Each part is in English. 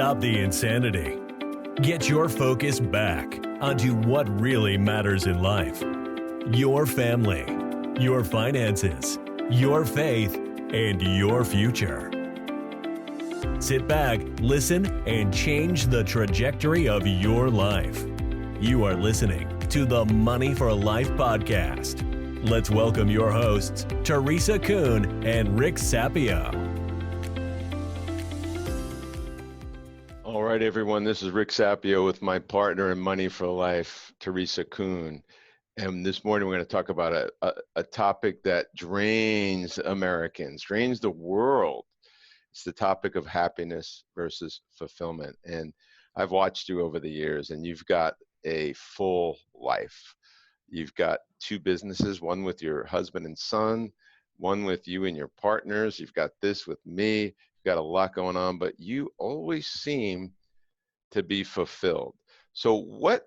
Stop the insanity. Get your focus back onto what really matters in life. Your family, your finances, your faith, and your future. Sit back, listen, and change the trajectory of your life. You are listening to the Money for Life podcast. Let's welcome your hosts, Teresa Kuhn and Rick Sapio. All right, everyone, this is Rick Sapio with my partner in Money for Life, Teresa Kuhn. And this morning we're going to talk about a topic that drains Americans, drains the world. It's the topic of happiness versus fulfillment. And I've watched you over the years, and you've got a full life. You've got two businesses, one with your husband and son, one with you and your partners. You've got this with me. You've got a lot going on, but you always seem to be fulfilled. So what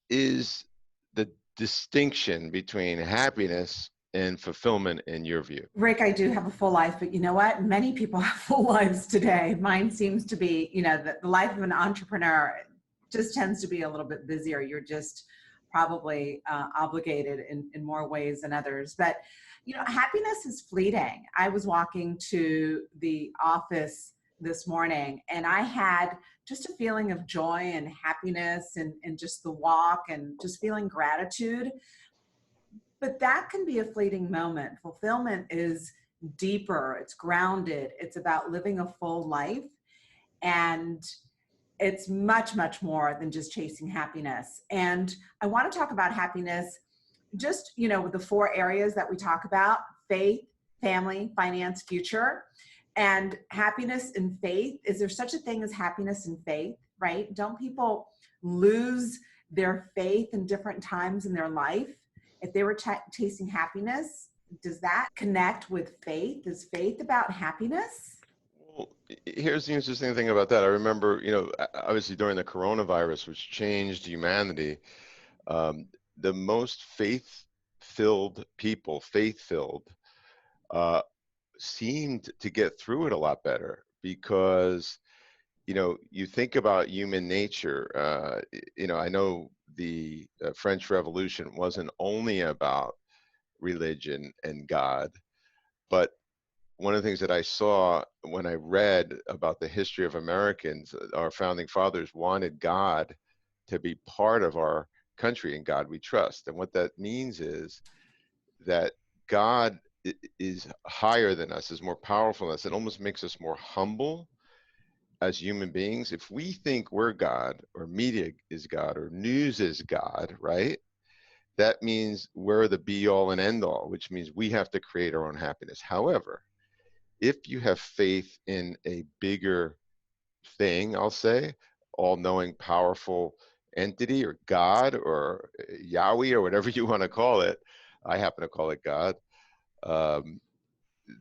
is the distinction between happiness and fulfillment in your view? Rick, I do have a full life, but you know what? Many people have full lives today. Mine seems to be, the life of an entrepreneur just tends to be a little bit busier. You're just probably obligated in more ways than others. But, happiness is fleeting. I was walking to the office this morning and I had just a feeling of joy and happiness and just the walk and just feeling gratitude. But that can be a fleeting moment. Fulfillment is deeper, it's grounded, it's about living a full life. And it's much, much more than just chasing happiness. And I want to talk about happiness just, with the four areas that we talk about: faith, family, finance, future. And happiness and faith. Is there such a thing as happiness and faith, right? Don't people lose their faith in different times in their life? If they were chasing happiness, does that connect with faith? Is faith about happiness? Well, here's the interesting thing about that. I remember, obviously during the coronavirus, which changed humanity, the most faith-filled people, seemed to get through it a lot better because, you think about human nature. I know the French Revolution wasn't only about religion and God, but one of the things that I saw when I read about the history of Americans, our founding fathers wanted God to be part of our country, and God we trust. And what that means is that God is higher than us, is more powerful than us. It almost makes us more humble as human beings. If we think we're God, or media is God, or news is God, right? That means we're the be all and end all, which means we have to create our own happiness. However, if you have faith in a bigger thing, I'll say, all-knowing, powerful entity, or God, or Yahweh, or whatever you want to call it, I happen to call it God,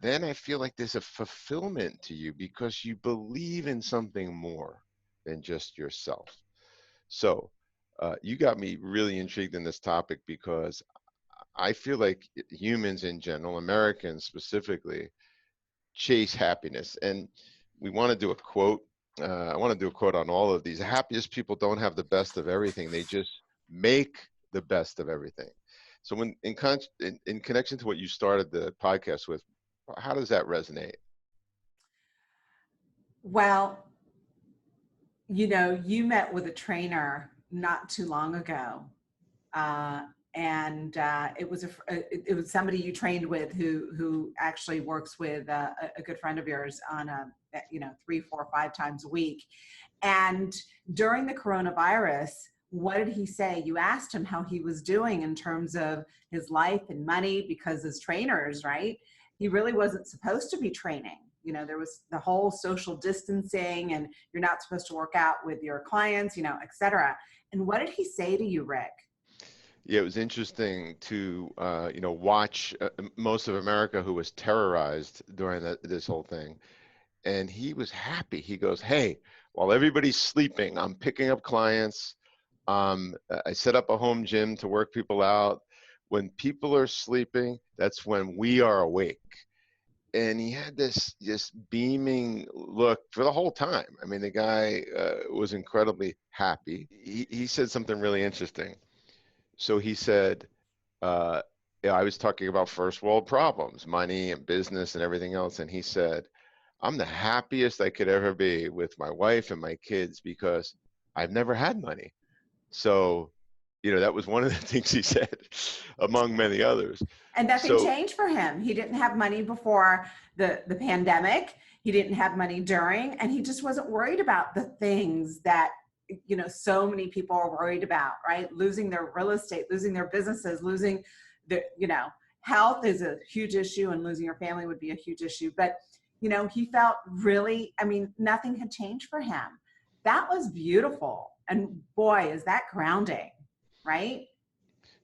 then I feel like there's a fulfillment to you because you believe in something more than just yourself. So you got me really intrigued in this topic because I feel like humans in general, Americans specifically, chase happiness. And we want to do a quote. I want to do a quote on all of these. The happiest people don't have the best of everything. They just make the best of everything. So when in connection to what you started the podcast with, how does that resonate? Well, you met with a trainer not too long ago, and it was somebody you trained with who actually works with a good friend of yours on 3, 4, 5 times a week. And during the coronavirus, what did he say? You asked him how he was doing in terms of his life and money, because as trainers, right, he really wasn't supposed to be training. There was the whole social distancing and you're not supposed to work out with your clients, et cetera. And what did he say to you, Rick? Yeah, it was interesting to, watch most of America who was terrorized during this whole thing. And he was happy. He goes, hey, while everybody's sleeping, I'm picking up clients. I set up a home gym to work people out. When people are sleeping, that's when we are awake. and he had this just beaming look for the whole time. I mean, the guy was incredibly happy. He said something really interesting. So he said, yeah, I was talking about first world problems, money and business and everything else. And he said, I'm the happiest I could ever be with my wife and my kids because I've never had money. So, that was one of the things he said, among many others. And nothing So, changed for him. He didn't have money before the pandemic. He didn't have money during, and he just wasn't worried about the things that, so many people are worried about, right? Losing their real estate, losing their businesses, losing their, health is a huge issue, and losing your family would be a huge issue. But, he felt really, nothing had changed for him. That was beautiful. And boy, is that grounding, right?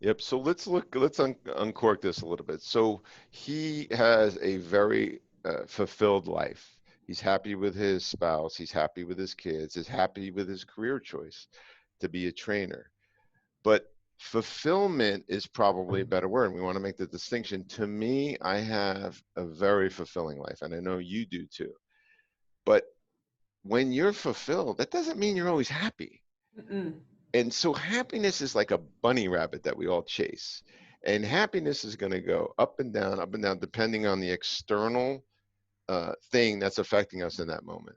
yep. So let's uncork this a little bit. So he has a very fulfilled life. He's happy with his spouse. He's happy with his kids. He's happy with his career choice to be a trainer. But fulfillment is probably a better word. We want to make the distinction. To me, I have a very fulfilling life, and I know you do too. But when you're fulfilled, that doesn't mean you're always happy. Mm-mm. And so happiness is like a bunny rabbit that we all chase. And happiness is going to go up and down, depending on the external thing that's affecting us in that moment.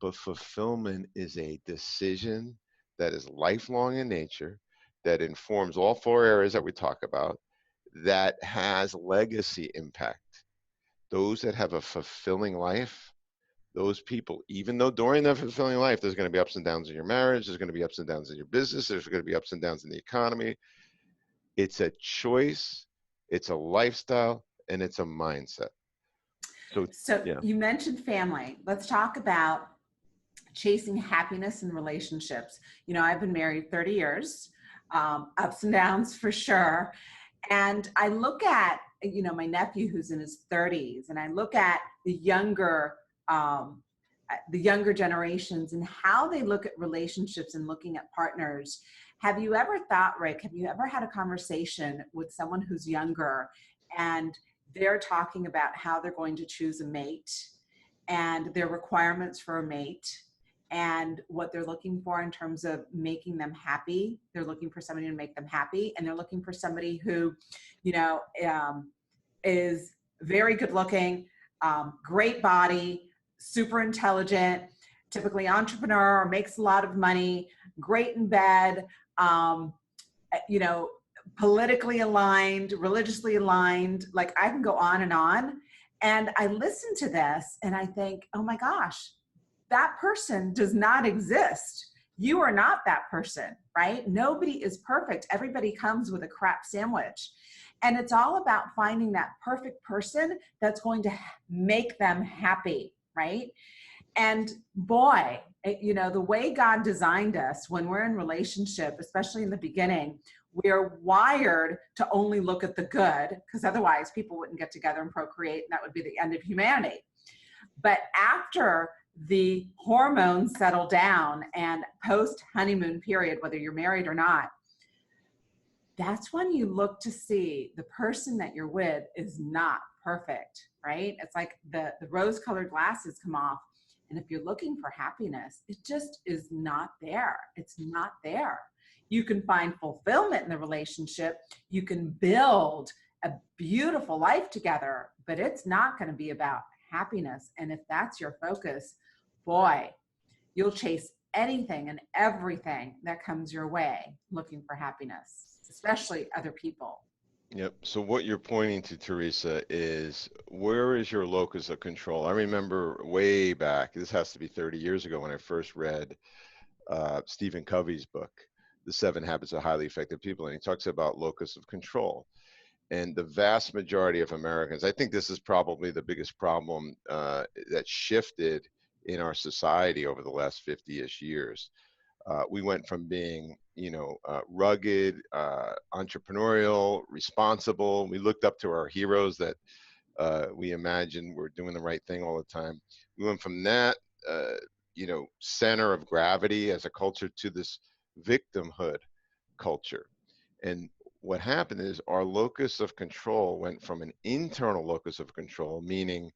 But fulfillment is a decision that is lifelong in nature, that informs all four areas that we talk about, that has legacy impact. Those that have a fulfilling life, those people, even though during that fulfilling life, there's going to be ups and downs in your marriage, there's going to be ups and downs in your business, there's going to be ups and downs in the economy. It's a choice, it's a lifestyle, and it's a mindset. So, So yeah. you mentioned family. Let's talk about chasing happiness in relationships. I've been married 30 years, ups and downs for sure. And I look at, my nephew who's in his 30s, and I look at um, the younger generations and how they look at relationships and looking at partners. Have you ever thought, Rick, have you ever had a conversation with someone who's younger and they're talking about how they're going to choose a mate and their requirements for a mate and what they're looking for in terms of making them happy? They're looking for somebody to make them happy, and they're looking for somebody who, you know, is very good looking, great body, super intelligent, typically entrepreneur, makes a lot of money, great in bed, um, you know, politically aligned, religiously aligned. Like, I can go on and on. And I listen to this and I think, oh my gosh, that person does not exist. You are not that person, right? Nobody is perfect. Everybody comes with a crap sandwich. And it's all about finding that perfect person that's going to make them happy, right? And boy, the way God designed us when we're in relationship, especially in the beginning, we're wired to only look at the good, because otherwise people wouldn't get together and procreate, and that would be the end of humanity. But after the hormones settle down and post honeymoon period, whether you're married or not, that's when you look to see the person that you're with is not perfect, right? It's like the rose colored glasses come off. And if you're looking for happiness, it just is not there. It's not there. You can find fulfillment in the relationship. You can build a beautiful life together, but it's not going to be about happiness. And if that's your focus, boy, you'll chase anything and everything that comes your way looking for happiness, especially other people. Yep. So what you're pointing to, Teresa, is where is your locus of control? I remember way back, this has to be 30 years ago, when I first read Stephen Covey's book, The 7 Habits of Highly Effective People, and he talks about locus of control. And the vast majority of Americans, I think this is probably the biggest problem that shifted in our society over the last 50-ish years. We went from being, rugged, entrepreneurial, responsible. We looked up to our heroes that we imagined were doing the right thing all the time. We went from that, center of gravity as a culture to this victimhood culture. And what happened is our locus of control went from an internal locus of control, meaning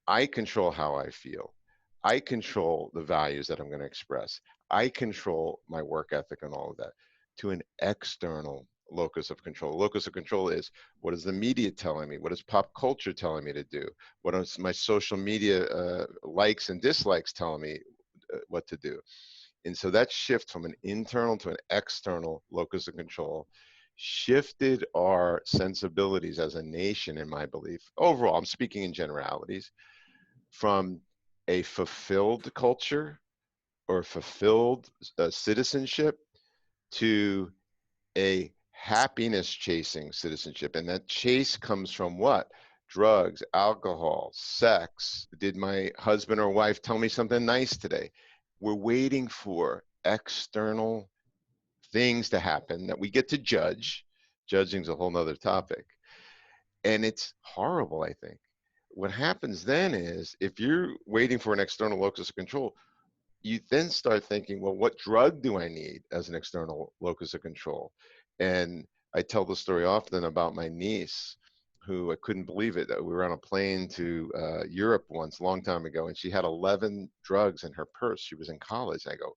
I control how I feel. I control the values that I'm going to express. I control my work ethic and all of that, to an external locus of control. Locus of control is, what is the media telling me? What is pop culture telling me to do? What is my social media likes and dislikes telling me what to do? And so that shift from an internal to an external locus of control shifted our sensibilities as a nation, in my belief. Overall, I'm speaking in generalities, from a fulfilled culture or fulfilled citizenship to a happiness chasing citizenship. And that chase comes from what? Drugs, alcohol, sex. Did my husband or wife tell me something nice today? We're waiting for external things to happen that we get to judge. Judging's a whole nother topic. And it's horrible, I think. What happens then is, if you're waiting for an external locus of control, you then start thinking, well, what drug do I need as an external locus of control? And I tell the story often about my niece, who, I couldn't believe it, that we were on a plane to Europe once, a long time ago, and she had 11 drugs in her purse. She was in college. I go,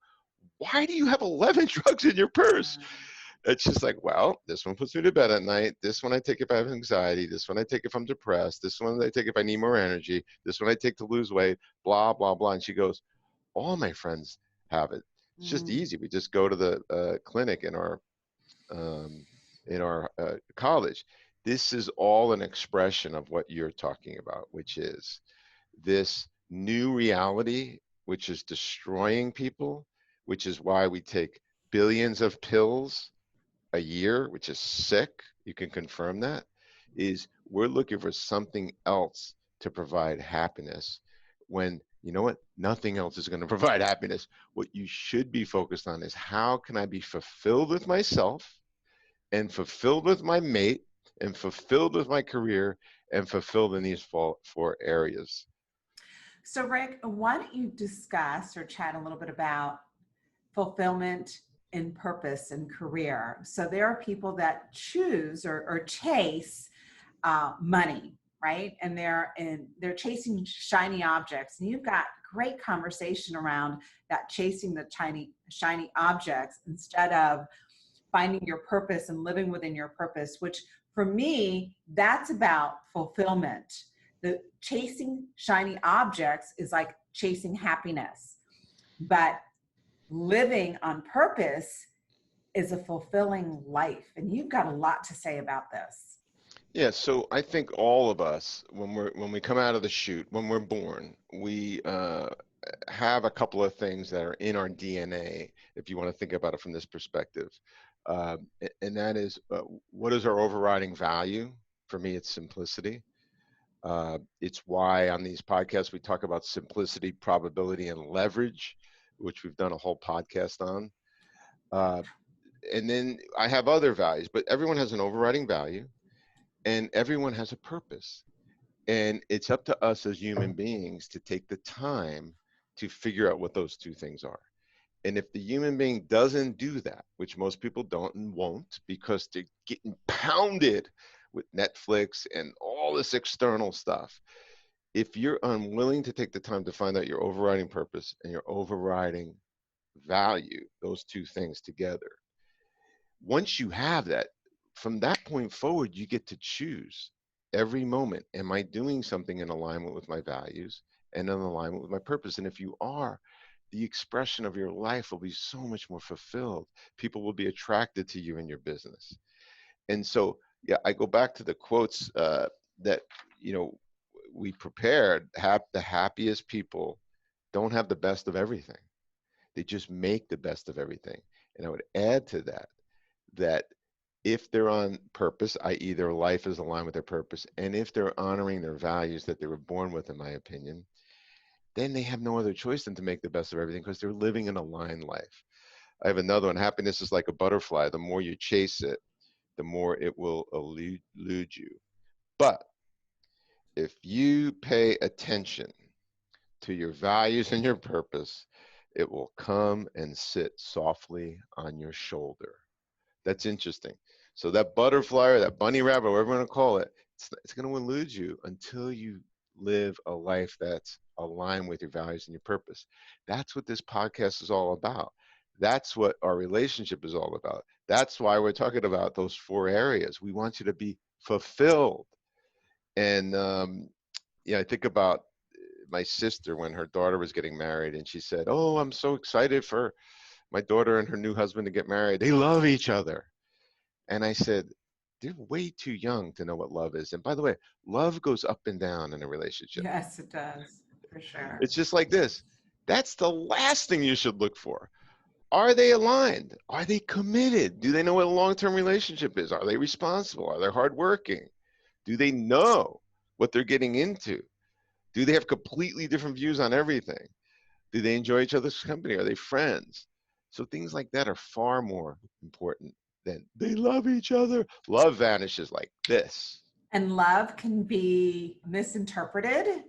why do you have 11 drugs in your purse? It's just like, well, this one puts me to bed at night. This one I take if I have anxiety. This one I take if I'm depressed. This one I take if I need more energy. This one I take to lose weight, blah, blah, blah. And she goes, all my friends have it. It's just easy. We just go to the clinic in our college. This is all an expression of what you're talking about, which is this new reality, which is destroying people, which is why we take billions of pills a year, which is sick. You can confirm that. Is we're looking for something else to provide happiness, when, you know what, nothing else is going to provide happiness. What you should be focused on is, how can I be fulfilled with myself, and fulfilled with my mate, and fulfilled with my career, and fulfilled in these four areas. So, Rick, why don't you discuss or chat a little bit about fulfillment in purpose and career? So there are people that choose or chase money, right? And they're chasing shiny objects. And you've got great conversation around that, chasing the shiny objects instead of finding your purpose and living within your purpose, which for me, that's about fulfillment. The chasing shiny objects is like chasing happiness, but living on purpose is a fulfilling life. And you've got a lot to say about this. Yeah, so I think all of us, when we come out of the chute, when we're born, we have a couple of things that are in our DNA, if you want to think about it from this perspective. And that is, what is our overriding value? For me, it's simplicity. It's why on these podcasts we talk about simplicity, probability, and leverage, which we've done a whole podcast on. And then I have other values, but everyone has an overriding value, and everyone has a purpose. And it's up to us as human beings to take the time to figure out what those two things are. And if the human being doesn't do that, which most people don't and won't, because they're getting pounded with Netflix and all this external stuff, if you're unwilling to take the time to find out your overriding purpose and your overriding value, those two things together, once you have that, from that point forward, you get to choose every moment. Am I doing something in alignment with my values and in alignment with my purpose? And if you are, the expression of your life will be so much more fulfilled. People will be attracted to you in your business. And so, yeah, I go back to the quotes that, we prepared. The happiest people don't have the best of everything. They just make the best of everything. And I would add to that if they're on purpose, i.e. their life is aligned with their purpose, and if they're honoring their values that they were born with, in my opinion, then they have no other choice than to make the best of everything, because they're living an aligned life. I have another one. Happiness is like a butterfly. The more you chase it, the more it will elude you. But if you pay attention to your values and your purpose, it will come and sit softly on your shoulder. That's interesting. So that butterfly or that bunny rabbit, whatever you want to call it, it's going to elude you until you live a life that's aligned with your values and your purpose. That's what this podcast is all about. That's what our relationship is all about. That's why we're talking about those 4 areas. We want you to be fulfilled. And I think about my sister when her daughter was getting married, and she said, "Oh, I'm so excited for my daughter and her new husband to get married. They love each other." And I said, "They're way too young to know what love is. And by the way, love goes up and down in a relationship. Yes, it does, for sure. It's just like this. That's the last thing you should look for. Are they aligned? Are they committed? Do they know what a long-term relationship is? Are they responsible? Are they hardworking? Do they know what they're getting into? Do they have completely different views on everything? Do they enjoy each other's company? Are they friends?" So things like that are far more important than they love each other. Love vanishes like this. And love can be misinterpreted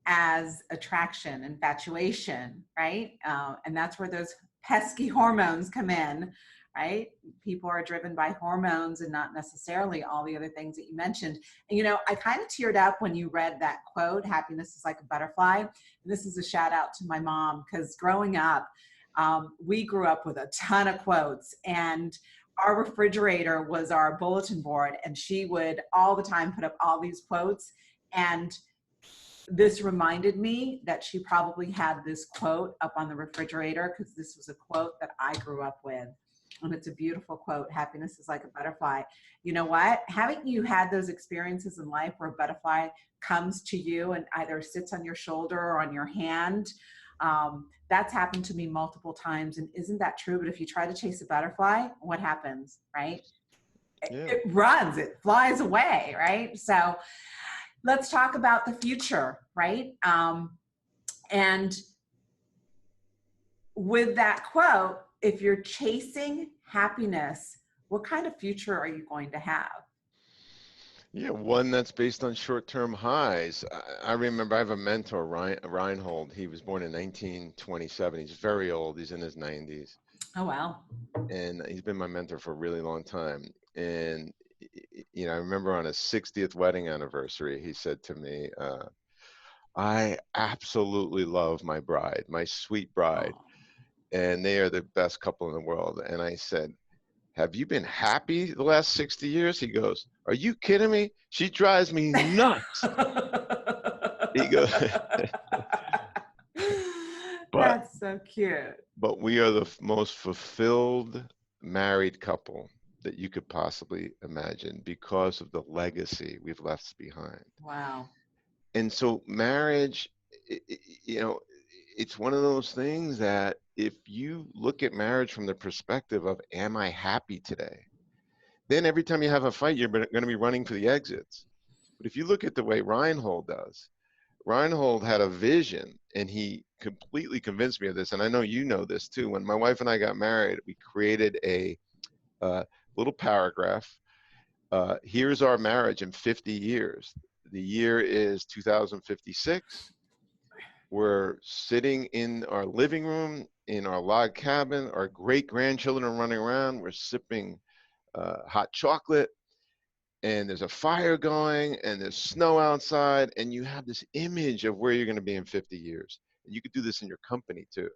as attraction, infatuation, right? And that's where those pesky hormones come in, right? People are driven by hormones and not necessarily all the other things that you mentioned. And, I kind of teared up when you read that quote, happiness is like a butterfly. And this is a shout out to my mom, because growing up, we grew up with a ton of quotes, and our refrigerator was our bulletin board, and she would all the time put up all these quotes. And this reminded me that she probably had this quote up on the refrigerator, because this was a quote that I grew up with. And it's a beautiful quote. Happiness is like a butterfly. You know what? Haven't you had those experiences in life where a butterfly comes to you and either sits on your shoulder or on your hand? That's happened to me multiple times. And isn't that true? But if you try to chase a butterfly, what happens, right? Yeah. It runs, it flies away, right? So let's talk about the future, right? And with that quote, if you're chasing happiness, what kind of future are you going to have? Yeah, one that's based on short-term highs. I remember I have a mentor, Reinhold. He was born in 1927. He's very old. He's in his 90s. Oh, wow. And he's been my mentor for a really long time. And, I remember on his 60th wedding anniversary, he said to me, "I absolutely love my bride, my sweet bride, Oh. and they are the best couple in the world." And I said, "Have you been happy the last 60 years?" He goes, "Are you kidding me? She drives me nuts." He goes, but That's so cute. but we are the most fulfilled married couple that you could possibly imagine because of the legacy we've left behind. Wow. And so marriage, you know, it's one of those things that if you look at marriage from the perspective of, am I happy today? Then every time you have a fight, you're going to be running for the exits. But if you look at the way Reinhold does, Reinhold had a vision, and he completely convinced me of this. And I know you know this too. When my wife and I got married, we created a little paragraph. Here's our marriage in 50 years. The year is 2056. We're sitting in our living room in our log cabin. Our great grandchildren are running around. We're sipping hot chocolate, and there's a fire going, and there's snow outside, and you have this image of where you're going to be in 50 years. And you could do this in your company too.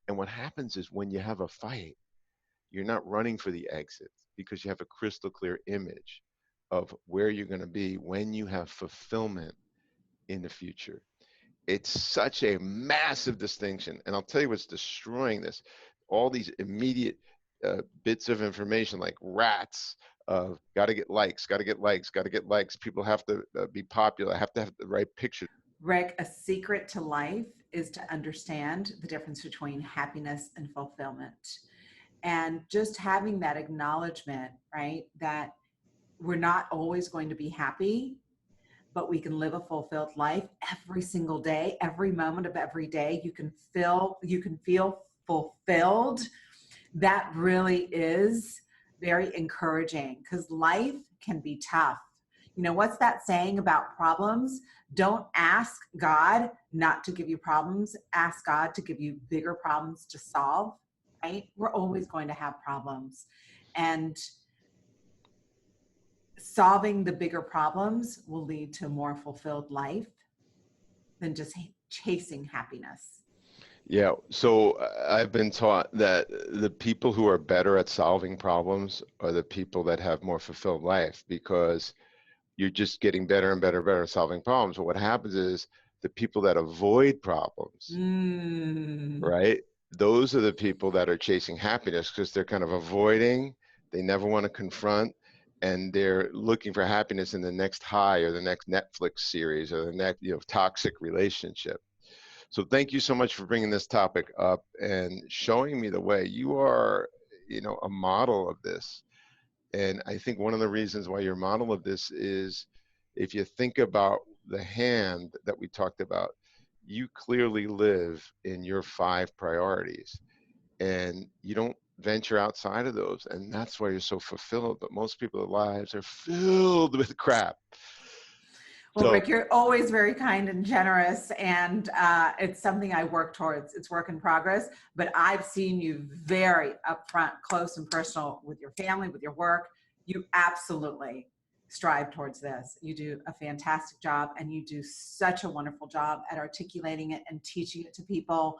And what happens is when you have a fight, you're not running for the exit because you have a crystal clear image of where you're going to be when you have fulfillment in the future. It's such a massive distinction. And I'll tell you what's destroying this. All these immediate bits of information like rats, got to get likes, got to get likes, got to get likes. People have to be popular, have to have the right picture. Rick, a secret to life is to understand the difference between happiness and fulfillment. And just having that acknowledgement, right, that we're not always going to be happy, but we can live a fulfilled life every single day, every moment of every day. You can feel fulfilled. That really is very encouraging, because life can be tough. What's that saying about problems? Don't ask God not to give you problems. Ask God to give you bigger problems to solve, right? We're always going to have problems. And solving the bigger problems will lead to a more fulfilled life. than just chasing happiness. Yeah, so I've been taught that the people who are better at solving problems are the people that have more fulfilled life, because you're just getting better and better and better at solving problems. But what happens is the people that avoid problems, right? Those are the people that are chasing happiness, because they're kind of avoiding, they never want to confront, and they're looking for happiness in the next high or the next Netflix series or the next, toxic relationship. So thank you so much for bringing this topic up and showing me the way. You are, a model of this. And I think one of the reasons why you're a model of this is, if you think about the hand that we talked about, you clearly live in your 5 priorities, and you don't venture outside of those. And that's why you're so fulfilled. But most people's lives are filled with crap. Well, Rick, you're always very kind and generous, and it's something I work towards. It's work in progress, but I've seen you very upfront, close and personal with your family, with your work. You absolutely strive towards this. You do a fantastic job, and you do such a wonderful job at articulating it and teaching it to people.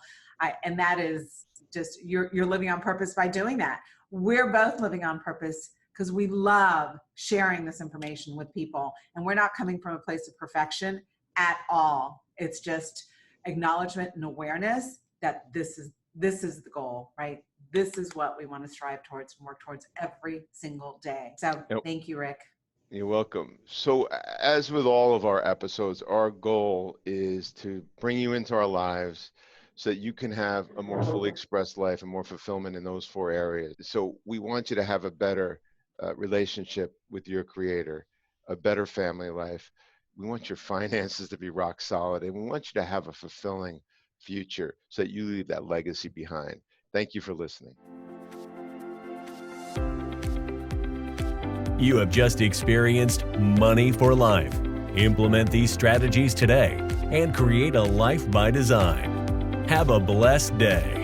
And that is just, you're living on purpose by doing that. We're both living on purpose because we love sharing this information with people. And we're not coming from a place of perfection at all. It's just acknowledgement and awareness that this is the goal, right? This is what we want to strive towards and work towards every single day. So Thank you, Rick. You're welcome. So as with all of our episodes, our goal is to bring you into our lives so that you can have a more fully expressed life and more fulfillment in those 4 areas. So we want you to have a better relationship with your creator, a better family life. We want your finances to be rock solid, and we want you to have a fulfilling future so that you leave that legacy behind. Thank you for listening. You have just experienced Money for Life. Implement these strategies today and create a life by design. Have a blessed day.